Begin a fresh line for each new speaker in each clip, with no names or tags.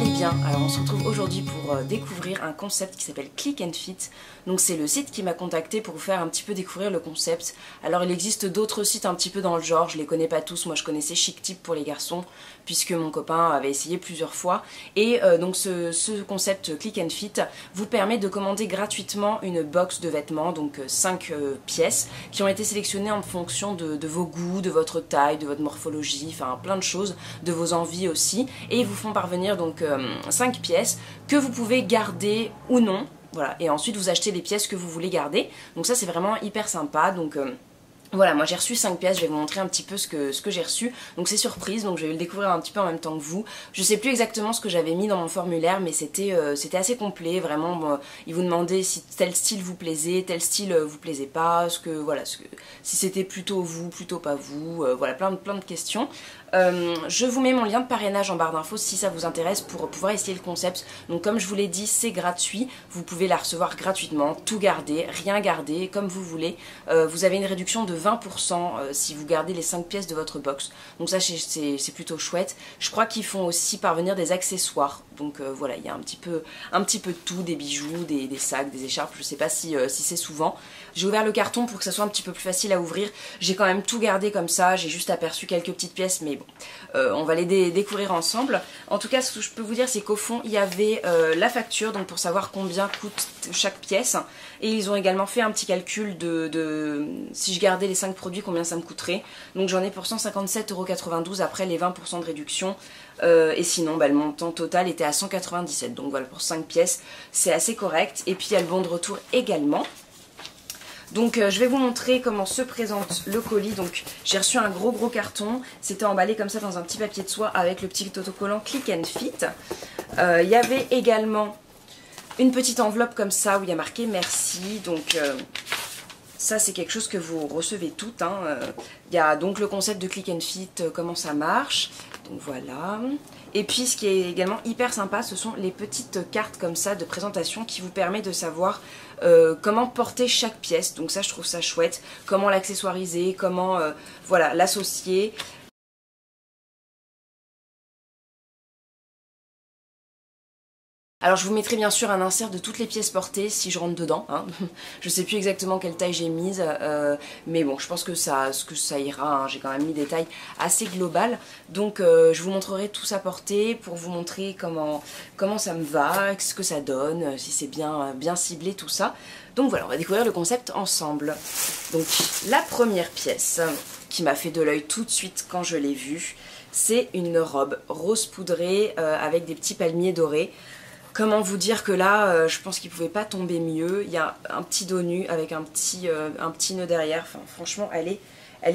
allez bien. Alors on se retrouve aujourd'hui pour découvrir un concept qui s'appelle Click and Fit. Donc c'est le site qui m'a contacté pour vous faire un petit peu découvrir le concept. Alors il existe d'autres sites un petit peu dans le genre, je les connais pas tous. Moi je connaissais Chic Tip pour les garçons puisque mon copain avait essayé plusieurs fois. Et donc ce concept Click and Fit vous permet de commander gratuitement une box de vêtements, donc 5 pièces qui ont été sélectionnées en fonction de vos goûts, de votre taille, de votre morphologie, enfin plein de choses, de vos envies aussi. Et ils vous font parvenir donc 5 pièces que vous pouvez garder ou non. Voilà, et ensuite vous achetez les pièces que vous voulez garder. Donc ça c'est vraiment hyper sympa. Donc voilà, moi j'ai reçu 5 pièces, je vais vous montrer un petit peu ce que j'ai reçu. Donc c'est surprise, donc je vais le découvrir un petit peu en même temps que vous. Je sais plus exactement ce que j'avais mis dans mon formulaire, mais c'était assez complet, vraiment. Bon, ils vous demandaient si tel style vous plaisait, tel style vous plaisait pas, si c'était plutôt vous, plutôt pas vous, voilà, plein de questions. Je vous mets mon lien de parrainage en barre d'infos si ça vous intéresse pour pouvoir essayer le concept. Donc comme je vous l'ai dit, c'est gratuit, vous pouvez la recevoir gratuitement, tout garder, rien garder, comme vous voulez. Vous avez une réduction de 20% si vous gardez les 5 pièces de votre box. Donc ça c'est plutôt chouette. Je crois qu'ils font aussi parvenir des accessoires. Donc voilà, il y a un petit peu de tout, des bijoux, des sacs, des écharpes, je sais pas si c'est souvent. J'ai ouvert le carton pour que ça soit un petit peu plus facile à ouvrir. J'ai quand même tout gardé comme ça, j'ai juste aperçu quelques petites pièces, mais bon, on va les découvrir ensemble. En tout cas, ce que je peux vous dire, c'est qu'au fond, il y avait la facture, donc pour savoir combien coûte chaque pièce. Et ils ont également fait un petit calcul de si je gardais les 5 produits, combien ça me coûterait. Donc j'en ai pour 157,92 € après les 20% de réduction. Et sinon le montant total était à 197, donc voilà, pour 5 pièces c'est assez correct. Et puis il y a le bon de retour également. Donc je vais vous montrer comment se présente le colis. Donc j'ai reçu un gros carton, c'était emballé comme ça dans un petit papier de soie avec le petit autocollant Click and Fit. Il y avait également une petite enveloppe comme ça où il y a marqué merci. Donc ça c'est quelque chose que vous recevez toutes, hein. Il y a donc le concept de Click and Fit, comment ça marche. Donc voilà. Et puis ce qui est également hyper sympa, ce sont les petites cartes comme ça de présentation qui vous permet de savoir comment porter chaque pièce. Donc ça je trouve ça chouette, comment l'accessoiriser, comment voilà, l'associer. Alors je vous mettrai bien sûr un insert de toutes les pièces portées si je rentre dedans, hein. Je sais plus exactement quelle taille j'ai mise, mais bon, je pense que ça ira, hein. J'ai quand même mis des tailles assez globales. Donc je vous montrerai tout ça porté pour vous montrer comment ça me va, ce que ça donne, si c'est bien ciblé, tout ça. Donc voilà, on va découvrir le concept ensemble. Donc la première pièce qui m'a fait de l'œil tout de suite quand je l'ai vue, c'est une robe rose poudrée avec des petits palmiers dorés. Comment vous dire que là, je pense qu'il ne pouvait pas tomber mieux. Il y a un petit dos nu avec un petit nœud derrière. Enfin, franchement, elle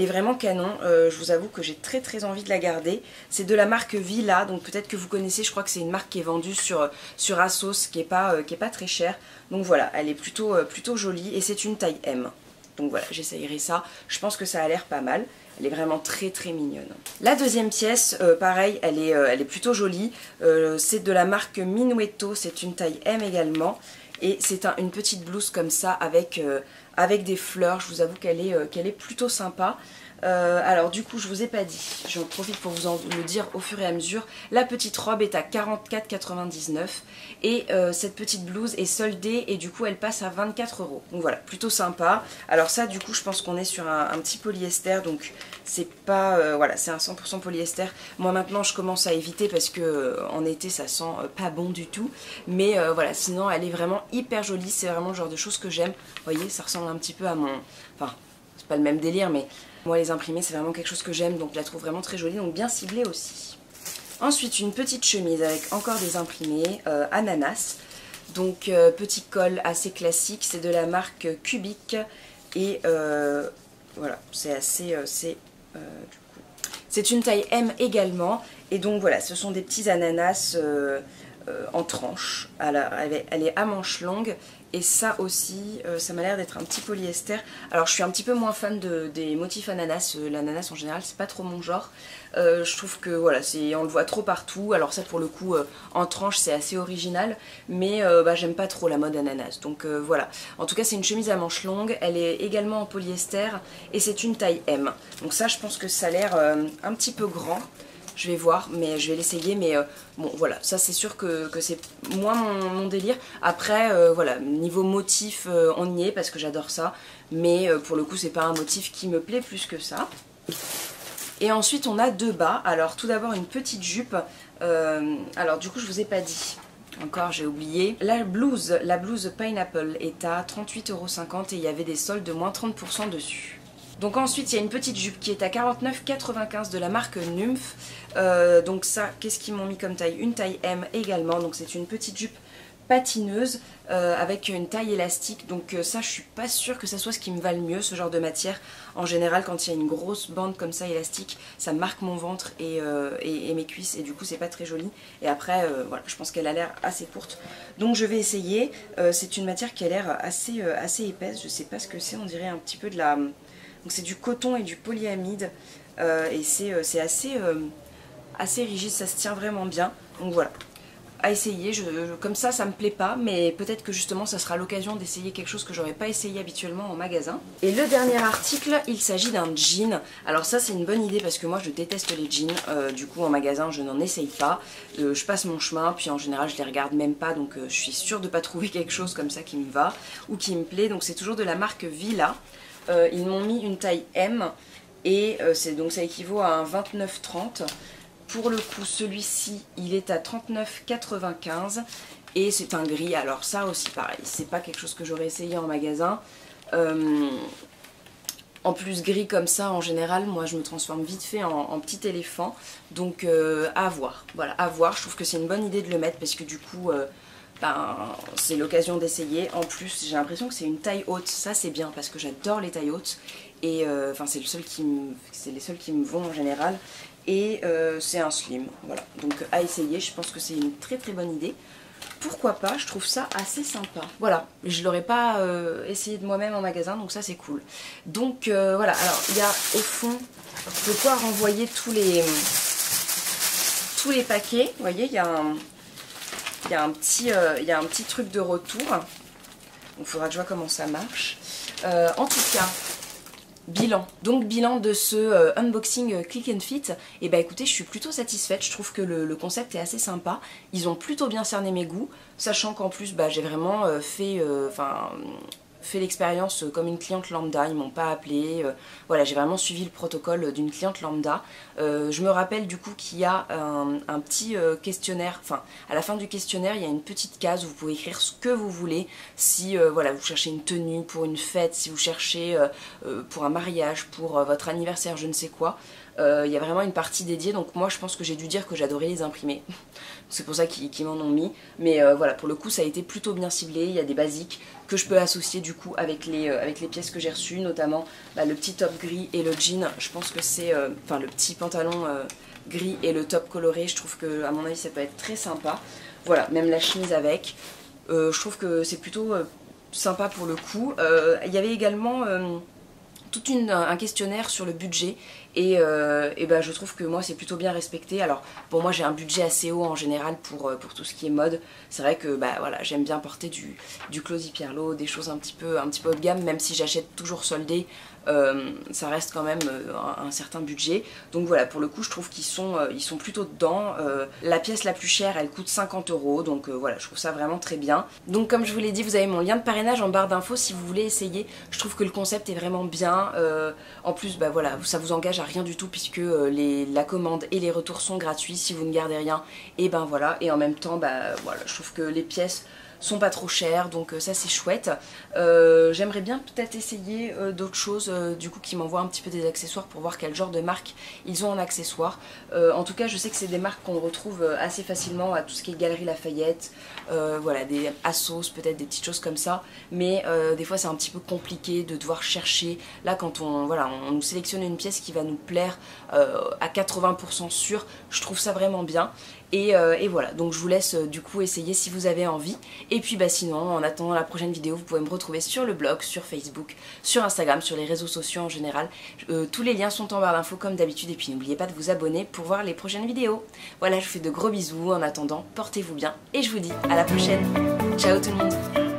est vraiment canon. Je vous avoue que j'ai très envie de la garder. C'est de la marque Villa, donc peut-être que vous connaissez. Je crois que c'est une marque qui est vendue sur Asos, qui est pas très chère. Donc voilà, elle est plutôt jolie et c'est une taille M. Donc voilà, j'essayerai ça. Je pense que ça a l'air pas mal. Elle est vraiment très mignonne. La deuxième pièce, pareil, elle est plutôt jolie. C'est de la marque Minuetto, c'est une taille M également. Et c'est une petite blouse comme ça avec des fleurs. Je vous avoue qu'elle est plutôt sympa. Alors du coup je vous ai pas dit, j'en profite pour vous en le dire au fur et à mesure. La petite robe est à 44,99 € et cette petite blouse est soldée et du coup elle passe à 24 €. Donc voilà, plutôt sympa. Alors ça du coup je pense qu'on est sur un petit polyester, donc c'est pas voilà, c'est un 100% polyester. Moi maintenant je commence à éviter parce que en été ça sent pas bon du tout, mais voilà, sinon elle est vraiment hyper jolie. C'est vraiment le genre de choses que j'aime. Vous voyez, ça ressemble un petit peu à mon, enfin c'est pas le même délire, mais moi les imprimés c'est vraiment quelque chose que j'aime, donc je la trouve vraiment très jolie, donc bien ciblée aussi. Ensuite une petite chemise avec encore des imprimés, ananas. Donc petit col assez classique, c'est de la marque Cubic. Et voilà, c'est assez... c'est une taille M également. Et donc voilà, ce sont des petits ananas en tranches. Elle est à manches longues. Et ça aussi, ça m'a l'air d'être un petit polyester. Alors je suis un petit peu moins fan des motifs ananas. L'ananas en général, c'est pas trop mon genre. Je trouve que voilà, on le voit trop partout. Alors ça pour le coup, en tranche, c'est assez original. Mais j'aime pas trop la mode ananas. Donc voilà. En tout cas, c'est une chemise à manches longues. Elle est également en polyester. Et c'est une taille M. Donc ça, je pense que ça a l'air un petit peu grand. je vais voir, mais je vais l'essayer. Mais bon voilà, ça c'est sûr que c'est moins mon délire. Après voilà, niveau motif on y est parce que j'adore ça, mais pour le coup c'est pas un motif qui me plaît plus que ça. Et ensuite on a deux bas. Alors tout d'abord une petite jupe, alors du coup je vous ai pas dit, encore j'ai oublié. La blouse Pineapple est à 38,50 € et il y avait des soldes de moins 30% dessus. Donc ensuite il y a une petite jupe qui est à 49,95 € de la marque Nymph. Donc ça, qu'est-ce qu'ils m'ont mis comme taille? Une taille M également, donc c'est une petite jupe patineuse avec une taille élastique. Donc ça je suis pas sûre que ça soit ce qui me va le mieux, ce genre de matière. En général quand il y a une grosse bande comme ça élastique, ça marque mon ventre et mes cuisses et du coup c'est pas très joli. Et après voilà, je pense qu'elle a l'air assez courte. Donc je vais essayer. C'est une matière qui a l'air assez épaisse, je sais pas ce que c'est, on dirait un petit peu de la... Donc c'est du coton et du polyamide et c'est assez rigide, ça se tient vraiment bien. Donc voilà, à essayer, comme ça me plaît pas, mais peut-être que justement ça sera l'occasion d'essayer quelque chose que j'aurais pas essayé habituellement en magasin. Et le dernier article, il s'agit d'un jean. Alors ça c'est une bonne idée parce que moi je déteste les jeans, du coup en magasin je n'en essaye pas. Je passe mon chemin, puis en général je les regarde même pas, donc je suis sûre de pas trouver quelque chose comme ça qui me va ou qui me plaît. Donc c'est toujours de la marque Villa. Ils m'ont mis une taille M et donc ça équivaut à un 29,30. Pour le coup celui-ci il est à 39,95 et c'est un gris. Alors ça aussi pareil, c'est pas quelque chose que j'aurais essayé en magasin. En plus gris comme ça en général moi je me transforme vite fait en petit éléphant, donc à voir. Voilà, à voir, je trouve que c'est une bonne idée de le mettre parce que du coup c'est l'occasion d'essayer. En plus j'ai l'impression que c'est une taille haute, ça c'est bien parce que j'adore les tailles hautes et c'est les seuls qui me vont en général. Et c'est un slim, voilà, donc à essayer, je pense que c'est une très bonne idée. Pourquoi pas, je trouve ça assez sympa. Voilà, je l'aurais pas essayé de moi-même en magasin, donc ça c'est cool. Donc voilà, alors il y a au fond de quoi renvoyer tous les paquets. Vous voyez, il y a un petit truc de retour. Donc il faudra que je vois comment ça marche. En tout cas, bilan. Donc bilan de ce unboxing Click and Fit. Et bah écoutez, je suis plutôt satisfaite. Je trouve que le concept est assez sympa. Ils ont plutôt bien cerné mes goûts, sachant qu'en plus j'ai vraiment fait l'expérience comme une cliente lambda, ils m'ont pas appelé, voilà, j'ai vraiment suivi le protocole d'une cliente lambda. Je me rappelle du coup qu'il y a un petit questionnaire, enfin à la fin du questionnaire il y a une petite case où vous pouvez écrire ce que vous voulez, si voilà, vous cherchez une tenue pour une fête, si vous cherchez pour un mariage, pour votre anniversaire, je ne sais quoi. Il y a vraiment une partie dédiée, donc moi je pense que j'ai dû dire que j'adorais les imprimer. C'est pour ça qu'ils m'en ont mis. Mais voilà, pour le coup ça a été plutôt bien ciblé, il y a des basiques que je peux associer du coup avec les pièces que j'ai reçues, notamment le petit top gris et le jean. Je pense que c'est, enfin le petit pantalon gris et le top coloré, je trouve que à mon avis ça peut être très sympa. Voilà, même la chemise avec. Je trouve que c'est plutôt sympa pour le coup. Il y avait également tout un questionnaire sur le budget et je trouve que moi c'est plutôt bien respecté. Alors bon, moi j'ai un budget assez haut en général pour tout ce qui est mode. C'est vrai que voilà, j'aime bien porter du Claudie Pierlot, des choses un petit peu haut de gamme, même si j'achète toujours soldé. Ça reste quand même un certain budget, donc voilà, pour le coup je trouve qu'ils sont plutôt dedans. La pièce la plus chère elle coûte 50 €, donc voilà, je trouve ça vraiment très bien. Donc comme je vous l'ai dit, vous avez mon lien de parrainage en barre d'infos si vous voulez essayer. Je trouve que le concept est vraiment bien. En plus voilà, ça vous engage à rien du tout puisque la commande et les retours sont gratuits si vous ne gardez rien, et voilà, et en même temps voilà, je trouve que les pièces sont pas trop chères, donc ça c'est chouette. J'aimerais bien peut-être essayer d'autres choses, du coup qui m'envoient un petit peu des accessoires pour voir quel genre de marque ils ont en accessoires. En tout cas je sais que c'est des marques qu'on retrouve assez facilement à tout ce qui est Galeries Lafayette, voilà, des Assos, peut-être des petites choses comme ça, mais des fois c'est un petit peu compliqué de devoir chercher. Là quand on nous sélectionne une pièce qui va nous plaire à 80% sûr, je trouve ça vraiment bien. Et voilà, donc je vous laisse du coup essayer si vous avez envie. Et puis sinon, en attendant la prochaine vidéo, vous pouvez me retrouver sur le blog, sur Facebook, sur Instagram, sur les réseaux sociaux en général. Tous les liens sont en barre d'infos comme d'habitude. Et puis n'oubliez pas de vous abonner pour voir les prochaines vidéos. Voilà, je vous fais de gros bisous. En attendant, portez-vous bien. Et je vous dis à la prochaine. Ciao tout le monde.